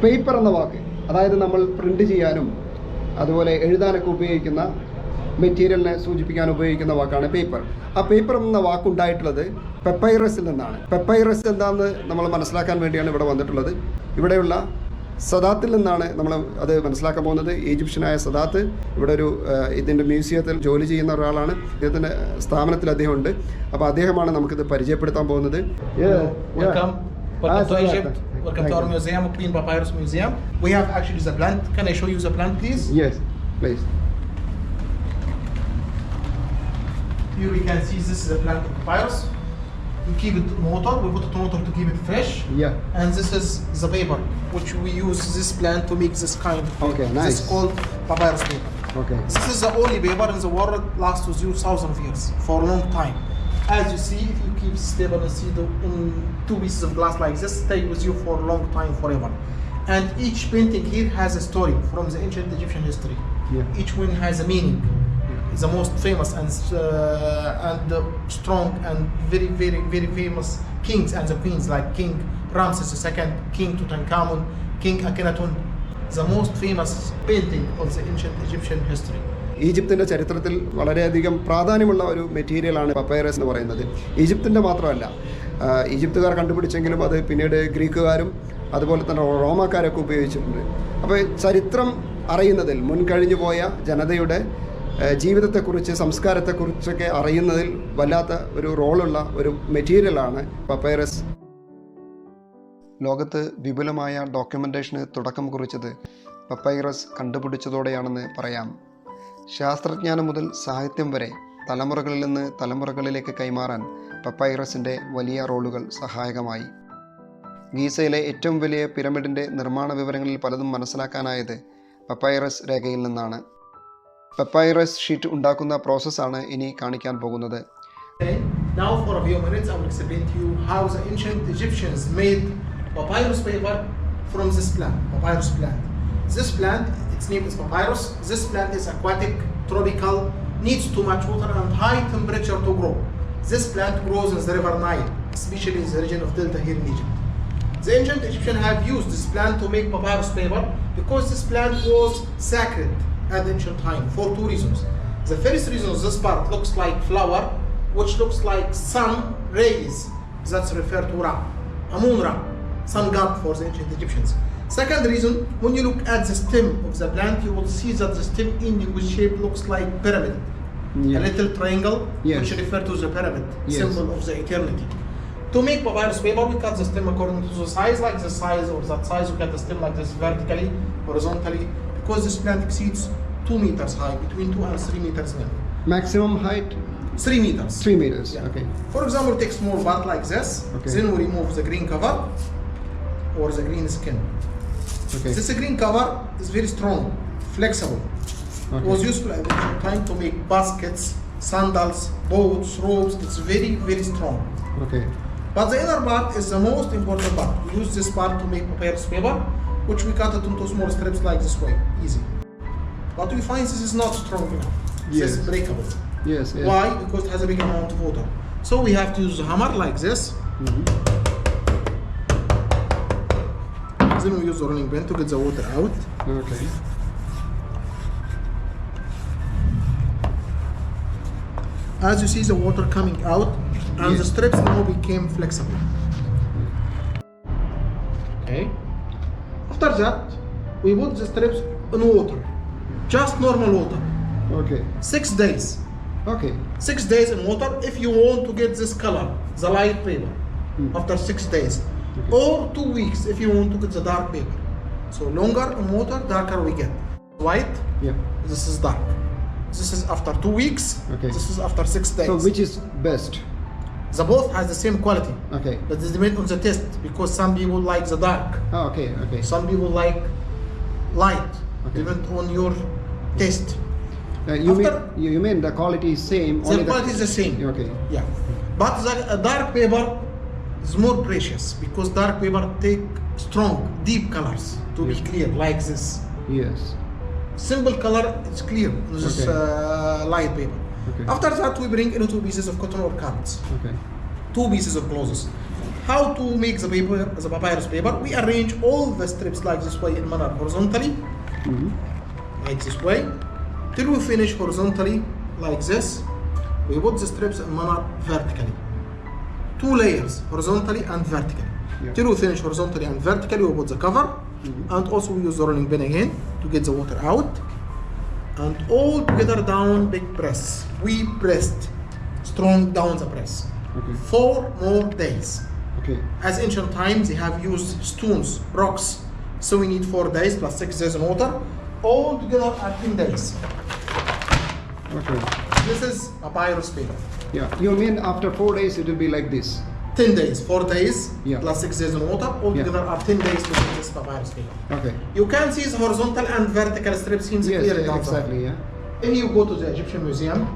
Paper എന്ന വാക്ക്, അതായത് നമ്മൾ പ്രിൻ്റ് ചെയ്യാനും അതുപോലെ എഴുതാനൊക്കെ ഉപയോഗിക്കുന്ന മെറ്റീരിയലിനെ സൂചിപ്പിക്കാൻ ഉപയോഗിക്കുന്ന വാക്കാണ് പേപ്പർ. ആ പേപ്പർ എന്ന വാക്കുണ്ടായിട്ടുള്ളത് പെപ്പൈറസിൽ നിന്നാണ്. പെപ്പൈറസ് എന്താണെന്ന് നമ്മൾ മനസ്സിലാക്കാൻ വേണ്ടിയാണ് ഇവിടെ വന്നിട്ടുള്ളത്. ഇവിടെയുള്ള സദാത്തിൽ നിന്നാണ് നമ്മൾ അത് മനസ്സിലാക്കാൻ പോകുന്നത്. ഈജിപ്ഷ്യനായ സദാത്ത് ഇവിടെ ഒരു ഇതിൻ്റെ മ്യൂസിയത്തിൽ ജോലി ചെയ്യുന്ന ഒരാളാണ്. അദ്ദേഹത്തിൻ്റെ സ്ഥാപനത്തിൽ അദ്ദേഹം ഉണ്ട്. അപ്പോൾ അദ്ദേഹമാണ് നമുക്കിത് പരിചയപ്പെടുത്താൻ പോകുന്നത്. Welcome to Egypt. Welcome to our museum, Clean Papyrus Museum. We have actually the plant. Can I show you the plant, please? Yes, please. Here we can see this is a plant of papyrus. We keep it in water. We put it in water to keep it fresh. Yeah. And this is the paper which we use this plant to make this kind of paper. Okay, nice. This is called papyrus paper. Okay. This is the only paper in the world lasts with you thousands of years for a long time. As you see, if you keep stable and see in 2 pieces of glass like this, stay with you for a long time, forever. And each painting here has a story from the ancient Egyptian history. Yeah. Each one has a meaning. It's the most famous and strong and very, very, very famous kings and the queens like King Ramses II, King Tutankhamun, King Akhenaten. The most famous painting of the ancient Egyptian history. ഈജിപ്തിൻ്റെ ചരിത്രത്തിൽ വളരെയധികം പ്രാധാന്യമുള്ള ഒരു മെറ്റീരിയലാണ് പപ്പൈറസ് എന്ന് പറയുന്നത്. ഈജിപ്തിൻ്റെ മാത്രമല്ല, ഈജിപ്തുകാർ കണ്ടുപിടിച്ചെങ്കിലും അത് പിന്നീട് ഗ്രീക്കുകാരും അതുപോലെ തന്നെ റോമാക്കാരൊക്കെ ഉപയോഗിച്ചിട്ടുണ്ട്. അപ്പോൾ ചരിത്രം അറിയുന്നതിൽ മുൻകഴിഞ്ഞു പോയ ജനതയുടെ ജീവിതത്തെക്കുറിച്ച് സംസ്കാരത്തെക്കുറിച്ചൊക്കെ അറിയുന്നതിൽ വല്ലാത്ത ഒരു റോളുള്ള ഒരു മെറ്റീരിയലാണ് പപ്പൈറസ്. ലോകത്ത് വിപുലമായ ഡോക്യുമെൻറ്റേഷന് തുടക്കം കുറിച്ചത് പപ്പൈറസ് കണ്ടുപിടിച്ചതോടെയാണെന്ന് പറയാം. ശാസ്ത്രജ്ഞാനം മുതൽ സാഹിത്യം വരെ തലമുറകളിൽ നിന്ന് തലമുറകളിലേക്ക് കൈമാറാൻ പപ്പൈറസിൻ്റെ വലിയ റോളുകൾ സഹായകമായി. ഗീസയിലെ ഏറ്റവും വലിയ പിരമിഡിൻ്റെ നിർമ്മാണ വിവരങ്ങളിൽ പലതും മനസ്സിലാക്കാനായത് പപ്പൈറസ് രേഖയിൽ നിന്നാണ്. പപ്പൈറസ് ഷീറ്റ് ഉണ്ടാക്കുന്ന പ്രോസസ്സാണ് ഇനി കാണിക്കാൻ പോകുന്നത്. Now for a few minutes I will explain to you how the ancient Egyptians made papyrus paper from this plant, papyrus plant. This plant, its name is papyrus. This plant is aquatic, tropical, needs too much water and high temperature to grow. This plant grows in the river Nile, especially in the region of Delta here in Egypt. The ancient Egyptians have used this plant to make papyrus paper because this plant was sacred at ancient time for 2 reasons. The first reason is this part looks like flower, which looks like sun rays. That's referred to Ra, Amun Ra, sun god for the ancient Egyptians. Second reason, when you look at the stem of the plant, you will see that the stem ending with shape looks like pyramid, a little triangle, which refer to the pyramid, symbol of the eternity. To make papyrus paper, we cut the stem according to the size, like this size or that size. We cut the stem like this vertically, horizontally, because this plant exceeds 2 meters high, between 2 and 3 meters length. Maximum height? 3 meters. 3 meters, Yeah. okay. For example, take small part like this, then we remove the green cover or the green skin. Okay. This green cover is very strong, flexible. It was useful at the time to make baskets, sandals, boats, ropes. It's very, very strong. Okay. But the inner part is the most important part. We use this part to make papyrus paper, which we cut it into small strips like this way, easy. But we find this is not strong enough. This is breakable. Yes. Why? Because it has a big amount of water. So we have to use a hammer like this. Then we use the rolling pin to get the water out. Okay. As you see the water coming out, and the strips now became flexible. Okay. After that, we put the strips in water, just normal water. Okay. 6 days. Okay. 6 days in water if you want to get this color, the light paper, after 6 days. Or 2 weeks if you want to get the dark paper. So longer in water, darker we get. White, this is dark. This is after 2 weeks, this is after 6 days. So which is best? The both has the same quality. Okay. But it depends on the taste, because some people like the dark. Oh, okay. Some people like light. Depend on your taste. You mean the quality is same? The quality is the same. Okay. Yeah. But the dark paper is more precious, because dark paper take strong, deep colors to be clear, like this. Yes. Simple color is clear. This is light paper. Okay. After that, we bring in 2 pieces of cotton or cards. Okay. 2 pieces of clothes. how to make the paper, the papyrus paper. We arrange all the strips like this way in manner horizontally, like this way, till we finish horizontally like this. We put the strips in manner vertically. 2 layers, horizontally and vertically. Till we finish horizontally and vertically, we put the cover, and also we use the rolling pin again to get the water out. And all together down, big press. We pressed strong down the press. 4 more days. As ancient times, they have used stones, rocks. So we need 4 days plus 6 days in water. All together are 10 days. This is papyrus paper. Yeah, you mean after 4 days it will be like this? 10 days, 4 days Yeah. plus 6 days in water. All together are 10 days to make this papyrus paper. You can see the horizontal and vertical strips seems clearly down. Exactly, yeah. If you go to the Egyptian Museum,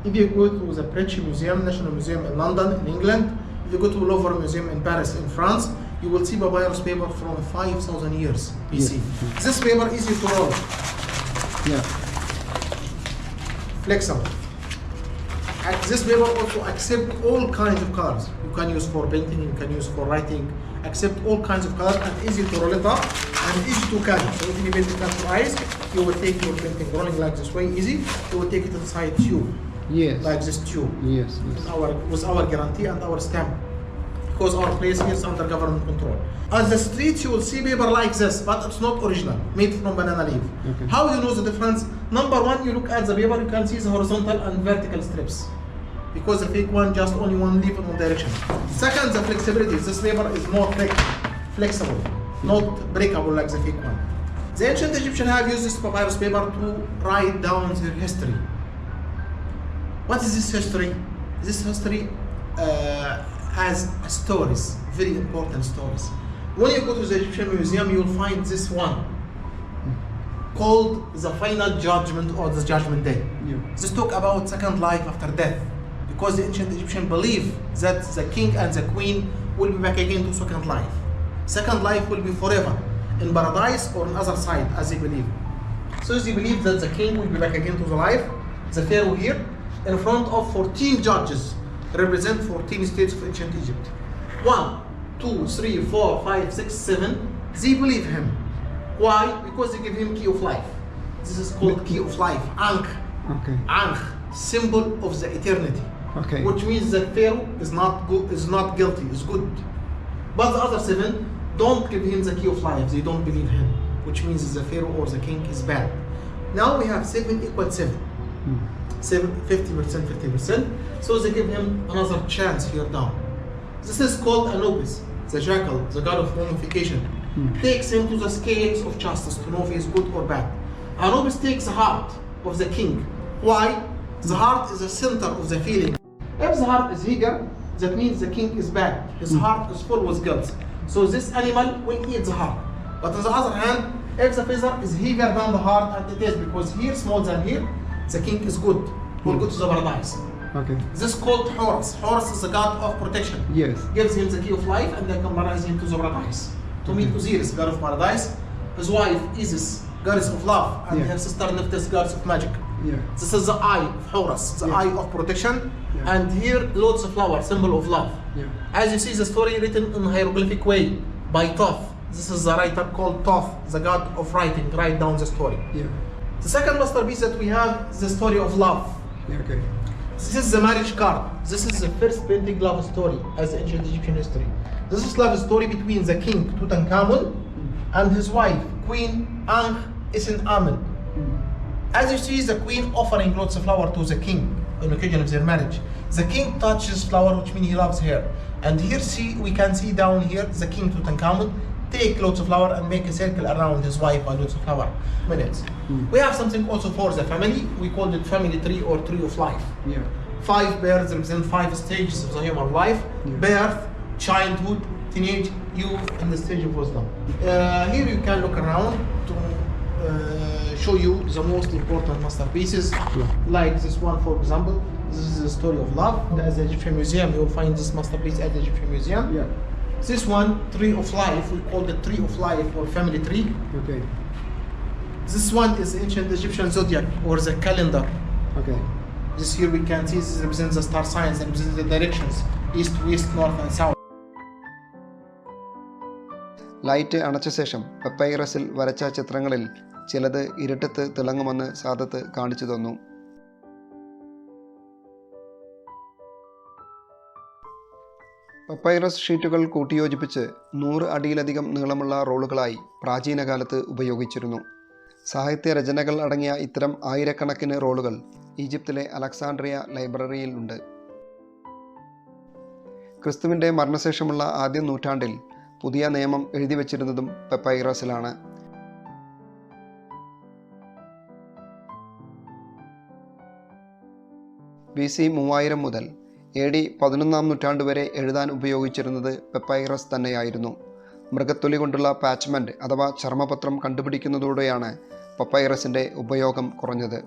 if you go to the British Museum, National Museum in London, in England, if you go to Louvre Museum in Paris, in France, you will see papyrus paper from 5,000 years BC. This paper is easy to roll. Flexible. This paper also accepts all kinds of colors. You can use for painting, you can use for writing, accept all kinds of colors, and easy to roll it up and easy to carry. So if you paint it to ice, you will take your painting rolling like this way easy. You will take it inside tube. Like this tube. With our guarantee and our stamp. Because our place is under government control. On the streets you will see paper like this, but it's not original, made from banana leaf. How you know the difference? Number 1, you look at the paper, you can see the horizontal and vertical strips. Because the fake one just only one leaf in one direction. Second, the flexibility. This paper is more thick, flexible, not breakable like the fake one. The ancient Egyptians have used this papyrus paper to write down their history. What is this history? This history has stories, very important stories. When you go to the Egyptian Museum, you will find this one called the Final Judgment or the Judgment Day. This talk about second life after death, because the ancient Egyptians believe that the king and the queen will be back again to second life. Second life will be forever in paradise or on other side, as they believe. So they believe that the king will be back again to the life, the pharaoh here, in front of 14 judges, represent 14 states of ancient Egypt. 1, 2, 3, 4, 5, 6, 7. They believe him. Why? Because they give him key of life. This is called key of life. Ankh. Ankh, symbol of the eternity. Which means that Pharaoh is not good, is not guilty, is good. But the other 7 don't give him the key of life. They don't believe him. Which means the Pharaoh or the king is bad. Now we have 7 equal 7. 50%, 50%. So they give him another chance here down. This is called Anubis, the jackal, the god of mummification. Takes him to the scales of justice to know if he is good or bad. Anubis takes the heart of the king. Why? The heart is the center of the feeling. If the heart is eager, that means the king is bad. His heart is full with guilt. So this animal will eat the heart. But on the other hand, if the feather is heavier than the heart, and it is because here smaller than here, the king is good. Will go to the paradise. This is called Horus. Horus is the god of protection. Gives him the key of life and then combines him to the paradise. To meet Osiris, god of paradise. His wife Isis, goddess of love, and her sister Nephthys, goddess of magic. This is the eye of Horus, the eye of protection. And here loads of flowers, symbol of love. As you see the story written in hieroglyphic way by Thoth. This is the writer called Thoth, the god of writing, write down the story. The second masterpiece that we have is the story of love. This is the marriage card. This is the first painting love story as ancient Egyptian history. This is love story between the king Tutankhamun and his wife Queen Ankh-Isen-Amen. As you see the queen offering lots of flower to the king on occasion of their marriage. The king touches flower, which means he loves her. And here we can see down here the king Tutankhamun take lots of flower and make a circle around his wife by lots of flower. We have something also for the family. We call it family tree or tree of life. 5 birds represent 5 stages of the human life: birth, childhood, teenage, youth, and the stage of wisdom. Here you can look around to show you the most important masterpieces, like this one, for example. This is the story of love. At the Egyptian Museum, you will find this masterpiece at the Egyptian Museum. This one, tree of life, we call it tree of life or family tree. This one is ancient Egyptian zodiac or the calendar. This here we can see this represents the star signs and represents the directions: east, west, north, and south. Light അണച്ച ശേഷം പപ്പൈറസിൽ വരച്ച ചിത്രങ്ങളിൽ ചിലത് ഇരുട്ടത്ത് തിളങ്ങുമെന്ന് സാദത്ത് കാണിച്ചു തന്നു. പപ്പൈറസ് ഷീറ്റുകൾ കൂട്ടിയോജിപ്പിച്ച് 100 അടിയിലധികം നീളമുള്ള റോളുകളായി പ്രാചീന കാലത്ത് ഉപയോഗിച്ചിരുന്നു. സാഹിത്യ രചനകൾ അടങ്ങിയ ഇത്തരം ആയിരക്കണക്കിന് റോളുകൾ ഈജിപ്തിലെ അലക്സാണ്ട്രിയ ലൈബ്രറിയിൽ ഉണ്ട്. ക്രിസ്തുവിൻ്റെ മരണശേഷമുള്ള ആദ്യ നൂറ്റാണ്ടിൽ പുതിയ നിയമം എഴുതി വച്ചിരുന്നതും പപ്പൈറസിലാണ്. BC 3000 മുതൽ AD 11-ാം നൂറ്റാണ്ട് വരെ എഴുതാൻ ഉപയോഗിച്ചിരുന്നത് പപ്പൈറസ് തന്നെയായിരുന്നു. മൃഗത്തൊലി കൊണ്ടുള്ള പാച്ച്മെൻറ്റ് അഥവാ ചർമ്മപത്രം കണ്ടുപിടിക്കുന്നതോടെയാണ് പപ്പൈറസിൻ്റെ ഉപയോഗം കുറഞ്ഞത്.